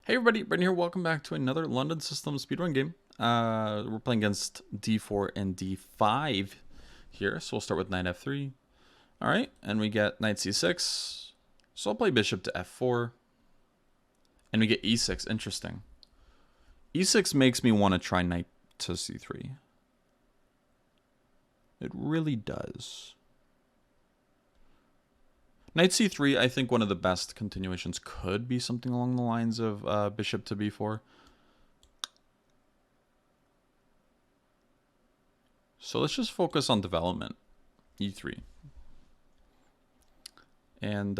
Hey everybody, Brendan here. Welcome back to another London System speedrun game. We're playing against d4 and d5 here, so we'll start with knight f3. All right, and we get knight c6. So I'll play bishop to f4, and we get e6. Interesting. e6 makes me want to try knight to c3. It really does. Knight c3, I think one of the best continuations could be something along the lines of bishop to b4. So let's just focus on development. e3. And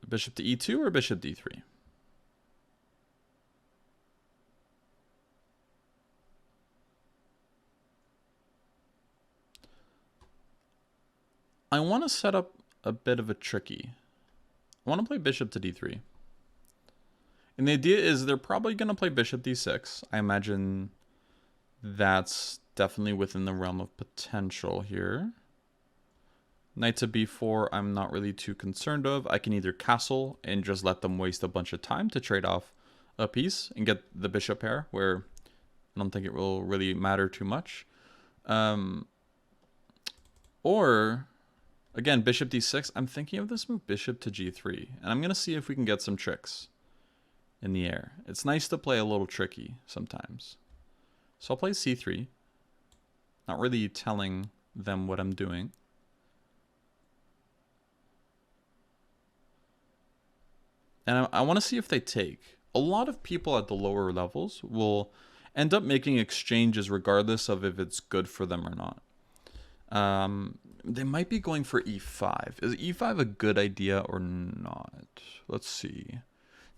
bishop to e2 or bishop d3? I want to set up a bit of a tricky. I want to play bishop to d3. And the idea is they're probably going to play bishop d6. I imagine that's definitely within the realm of potential here. Knight to b4, I'm not really too concerned of. I can either castle and just let them waste a bunch of time to trade off a piece and get the bishop pair, where I don't think it will really matter too much. Or, again, bishop d6. I'm thinking of this move, bishop to g3. And I'm going to see if we can get some tricks in the air. It's nice to play a little tricky sometimes. So I'll play c3. Not really telling them what I'm doing. And I want to see if they take. A lot of people at the lower levels will end up making exchanges regardless of if it's good for them or not. They might be going for e5. Is e5 a good idea or not? Let's see.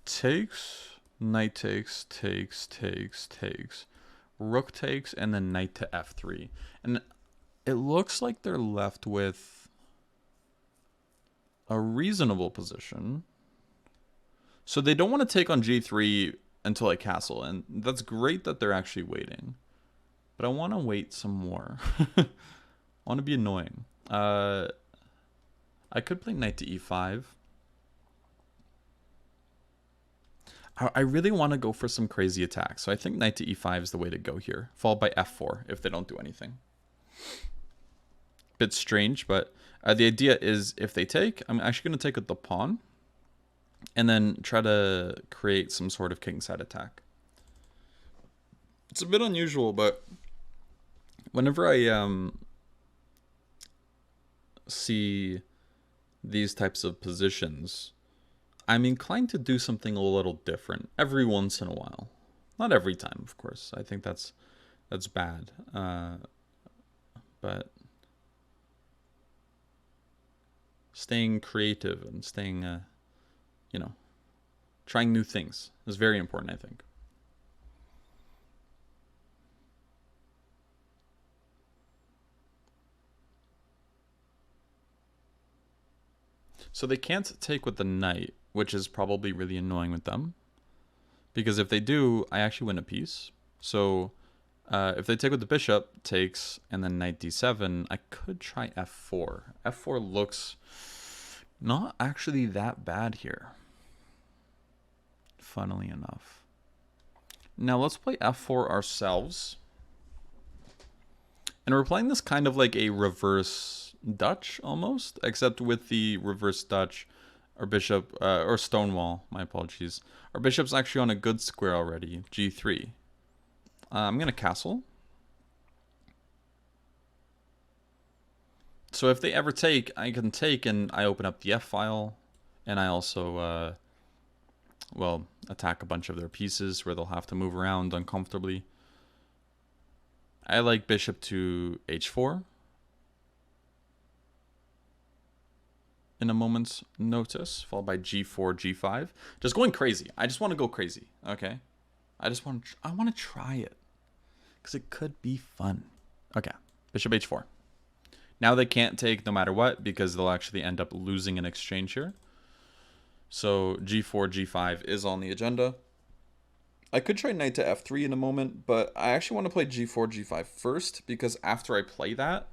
Takes, knight takes, takes. Rook takes, and then knight to f3. And it looks like they're left with a reasonable position. So they don't want to take on g3 until I castle, and that's great that they're actually waiting. But I want to wait some more. I want to be annoying. I could play knight to e5. I really want to go for some crazy attacks, so I think knight to e5 is the way to go here, followed by f4 if they don't do anything. Bit strange, but the idea is if they take, I'm actually going to take with the pawn and then try to create some sort of kingside attack. It's a bit unusual, but whenever I see these types of positions, I'm inclined to do something a little different every once in a while. Not every time, of course. I think that's bad. But staying creative and staying, trying new things is very important, I think. So they can't take with the knight, which is probably really annoying with them. Because if they do, I actually win a piece. So if they take with the bishop, takes, and then knight d7, I could try f4. f4 looks not actually that bad here, funnily enough. Now let's play f4 ourselves. And we're playing this kind of like a reverse Dutch almost, except with the reverse Dutch, our bishop, or Stonewall, my apologies. Our bishop's actually on a good square already, g3. I'm going to castle. So if they ever take, I can take and I open up the f-file, and I also, attack a bunch of their pieces where they'll have to move around uncomfortably. I like bishop to h4 in a moment's notice, followed by g4, g5. Just going crazy. I just want to go crazy, okay? I want to try it because it could be fun. Okay, bishop h4. Now they can't take no matter what because they'll actually end up losing an exchange here. So g4, g5 is on the agenda. I could try knight to f3 in a moment, but I actually want to play g4, g5 first, because after I play that,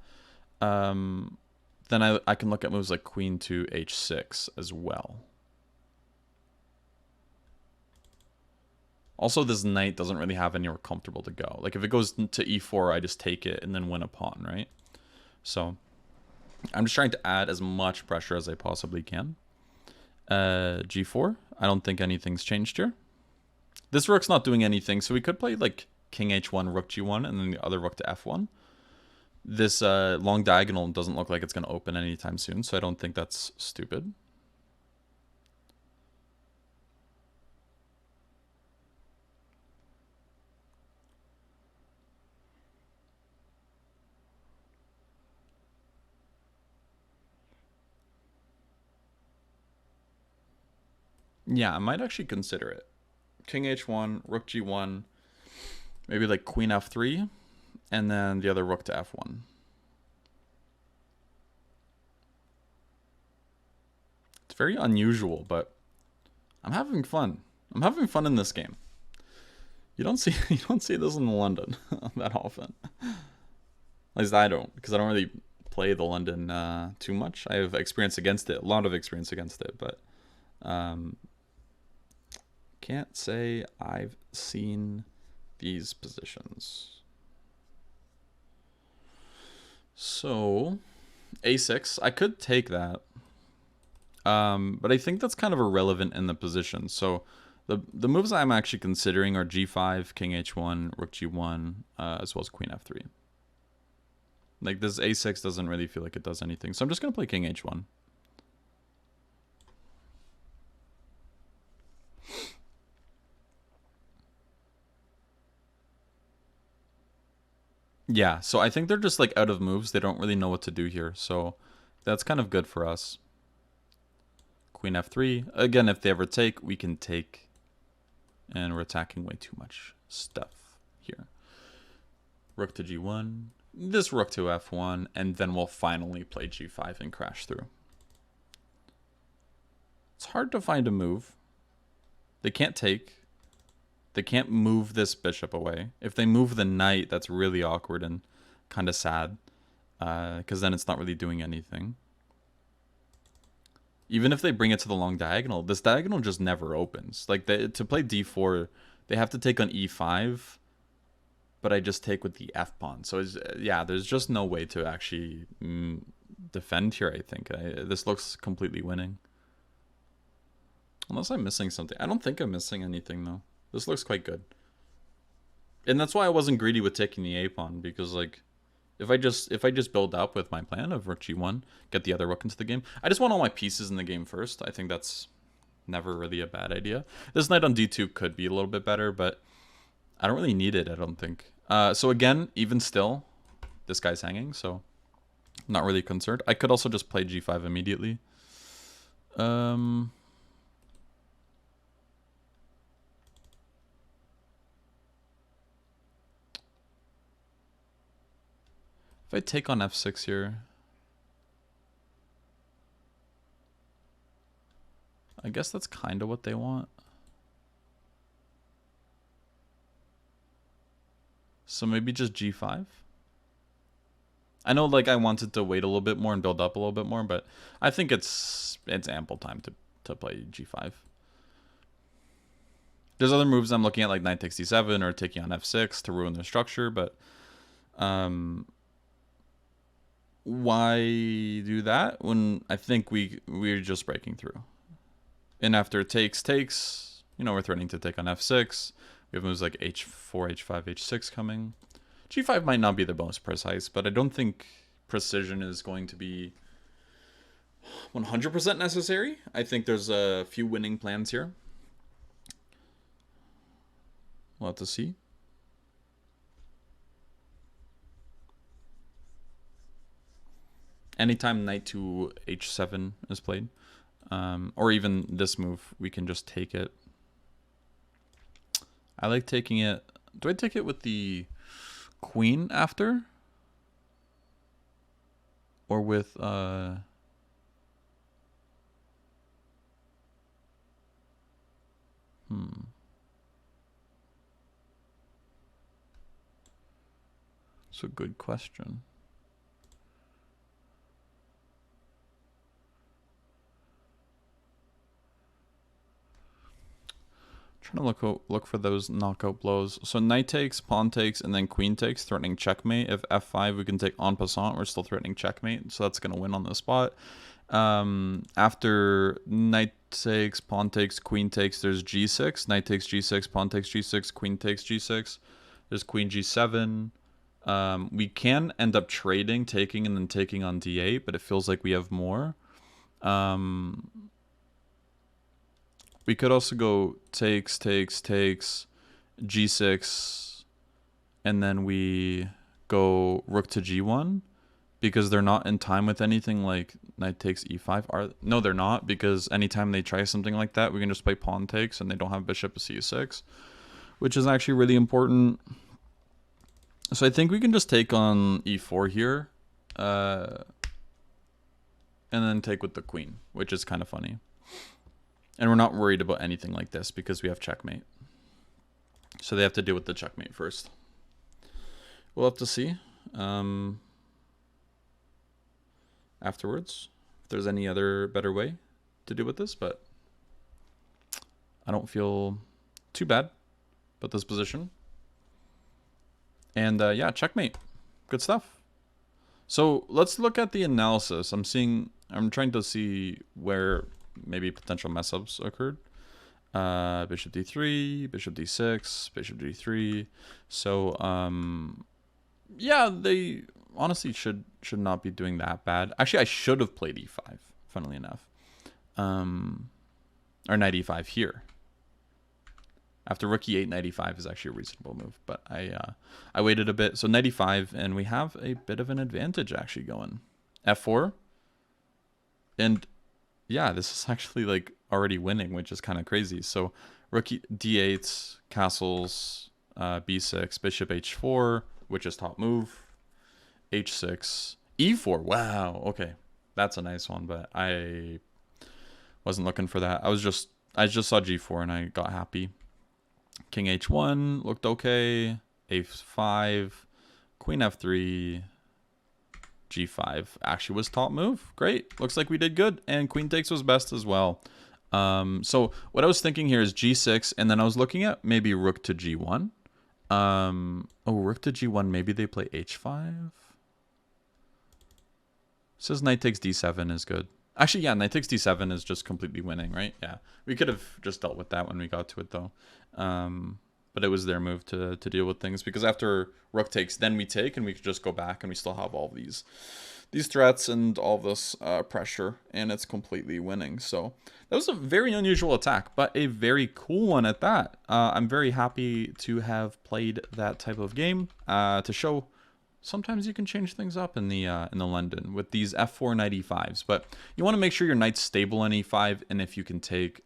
then I can look at moves like queen to h6 as well. Also, this knight doesn't really have anywhere comfortable to go. Like, if it goes to e4, I just take it and then win a pawn, right? So, I'm just trying to add as much pressure as I possibly can. G4. I don't think anything's changed here. This rook's not doing anything, so we could play, like, king h1, rook g1, and then the other rook to f1. This long diagonal doesn't look like it's going to open anytime soon, so I don't think that's stupid. Yeah, I might actually consider it. King h1, rook g1, maybe like queen f3, and then the other rook to f1. It's very unusual, but I'm having fun. I'm having fun in this game. You don't see this in London that often. At least I don't, because I don't really play the London too much. I have experience against it, a lot of experience against it, but can't say I've seen these positions. So, a6, I could take that. But I think that's kind of irrelevant in the position. So the moves I'm actually considering are g5, king h1, rook g1, as well as queen f3. Like, this a6 doesn't really feel like it does anything. So I'm just going to play king h1. Yeah, so I think they're just, like, out of moves. They don't really know what to do here. So that's kind of good for us. Queen f3. Again, if they ever take, we can take. And we're attacking way too much stuff here. Rook to g1. This rook to f1. And then we'll finally play g5 and crash through. It's hard to find a move. They can't take. They can't move this bishop away. If they move the knight, that's really awkward and kind of sad. Because then it's not really doing anything. Even if they bring it to the long diagonal, this diagonal just never opens. Like, to play d4, they have to take on e5, but I just take with the f pawn. So, yeah, there's just no way to actually defend here, I think. This looks completely winning. Unless I'm missing something. I don't think I'm missing anything, though. This looks quite good. And that's why I wasn't greedy with taking the a pawn, because, like, if I just build up with my plan of rook g1, get the other rook into the game, I just want all my pieces in the game first. I think that's never really a bad idea. This knight on d2 could be a little bit better, but I don't really need it, I don't think. So again, even still, this guy's hanging, so not really concerned. I could also just play g5 immediately. If I take on f6 here, I guess that's kind of what they want. So maybe just g5. I know, like, I wanted to wait a little bit more and build up a little bit more, but I think it's ample time to play g5. There's other moves I'm looking at, like knight takes d7 or taking on f6 to ruin their structure, but why do that when I think we're just breaking through? And after takes, you know, we're threatening to take on f6. We have moves like h4, h5, h6 coming. g5 might not be the most precise, but I don't think precision is going to be 100% necessary. I think there's a few winning plans here. We'll have to see. Anytime knight to h7 is played, or even this move, we can just take it. I like taking it. Do I take it with the queen after? Or with It's a good question. trying to look for those knockout blows. So knight takes, pawn takes, and then queen takes, threatening checkmate. If f5, we can take en passant. We're still threatening checkmate, so that's going to win on the spot. After knight takes, pawn takes, queen takes, there's g6. Knight takes g6, pawn takes g6, queen takes g6. There's queen g7. We can end up trading, taking, and then taking on d8, but it feels like we have more. We could also go takes, g6, and then we go rook to g1, because they're not in time with anything like knight takes e5. No, they're not, because anytime they try something like that, we can just play pawn takes, and they don't have bishop to c6, which is actually really important. So I think we can just take on e4 here, and then take with the queen, which is kind of funny. And we're not worried about anything like this because we have checkmate. So they have to deal with the checkmate first. We'll have to see afterwards if there's any other better way to deal with this, but I don't feel too bad about this position. And yeah, checkmate. Good stuff. So let's look at the analysis. I'm trying to see where maybe potential mess ups occurred. Bishop d3, bishop d6, bishop d3. So yeah, they honestly should not be doing that bad. Actually, I should have played e5, funnily enough. Or knight e5 here. After rook e8, knight e5 is actually a reasonable move, but I waited a bit. So knight e5, and we have a bit of an advantage actually going. f4, and yeah, this is actually like already winning, which is kind of crazy. So rook d8, castles, b6, bishop h4, which is top move, h6, e4. Wow, okay, that's a nice one, but I wasn't looking for that. I just saw g4 and I got happy. King h1 looked okay. a5, queen f3, g5 actually was top move. Great, looks like we did good, and queen takes was best as well. So what I was thinking here is g6, and then I was looking at maybe rook to g1. Rook to g1, maybe they play h5. Says knight takes d7 is good. Actually, yeah, knight takes d7 is just completely winning, right? Yeah, we could have just dealt with that when we got to it, though. But it was their move to deal with things, because after rook takes, then we take, and we could just go back, and we still have all these threats and all this pressure, and it's completely winning. So that was a very unusual attack, but a very cool one at that. I'm very happy to have played that type of game to show sometimes you can change things up in the London with these f4 knight e5s, but you want to make sure your knight's stable on e5, and if you can take,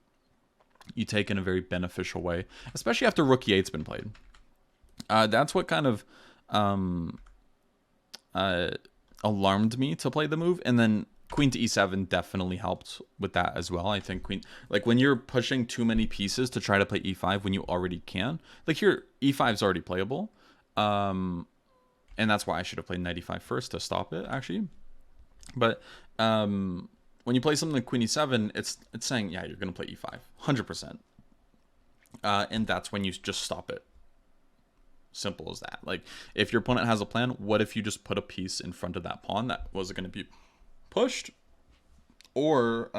you take in a very beneficial way, especially after rook e8's been played. That's what kind of alarmed me to play the move, and then queen to e7 definitely helped with that as well. I think queen, like when you're pushing too many pieces to try to play e5 when you already can, like here e5 is already playable, and that's why I should have played knight e5 first to stop it, actually. But when you play something like queen e7, it's saying, yeah, you're going to play e5, 100%. And that's when you just stop it. Simple as that. Like, if your opponent has a plan, what if you just put a piece in front of that pawn that wasn't going to be pushed? Or,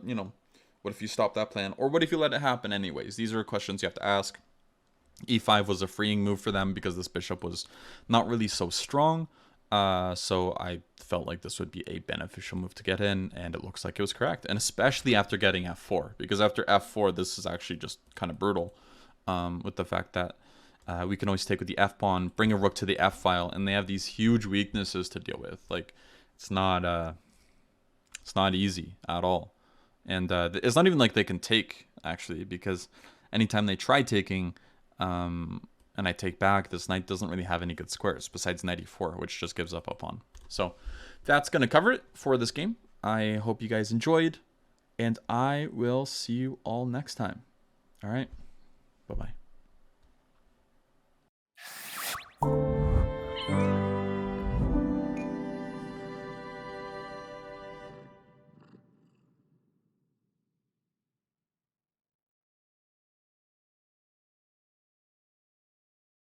you know, what if you stop that plan? Or what if you let it happen anyways? These are questions you have to ask. E5 was a freeing move for them because this bishop was not really so strong. So I felt like this would be a beneficial move to get in, and it looks like it was correct. And especially after getting f4, because after f4, this is actually just kind of brutal, with the fact that we can always take with the f pawn, bring a rook to the f file, and they have these huge weaknesses to deal with. Like, it's not easy at all. And it's not even like they can take, actually, because anytime they try taking, and I take back, this knight doesn't really have any good squares besides knight e4, which just gives up a pawn. So that's going to cover it for this game. I hope you guys enjoyed, and I will see you all next time. All right, bye-bye.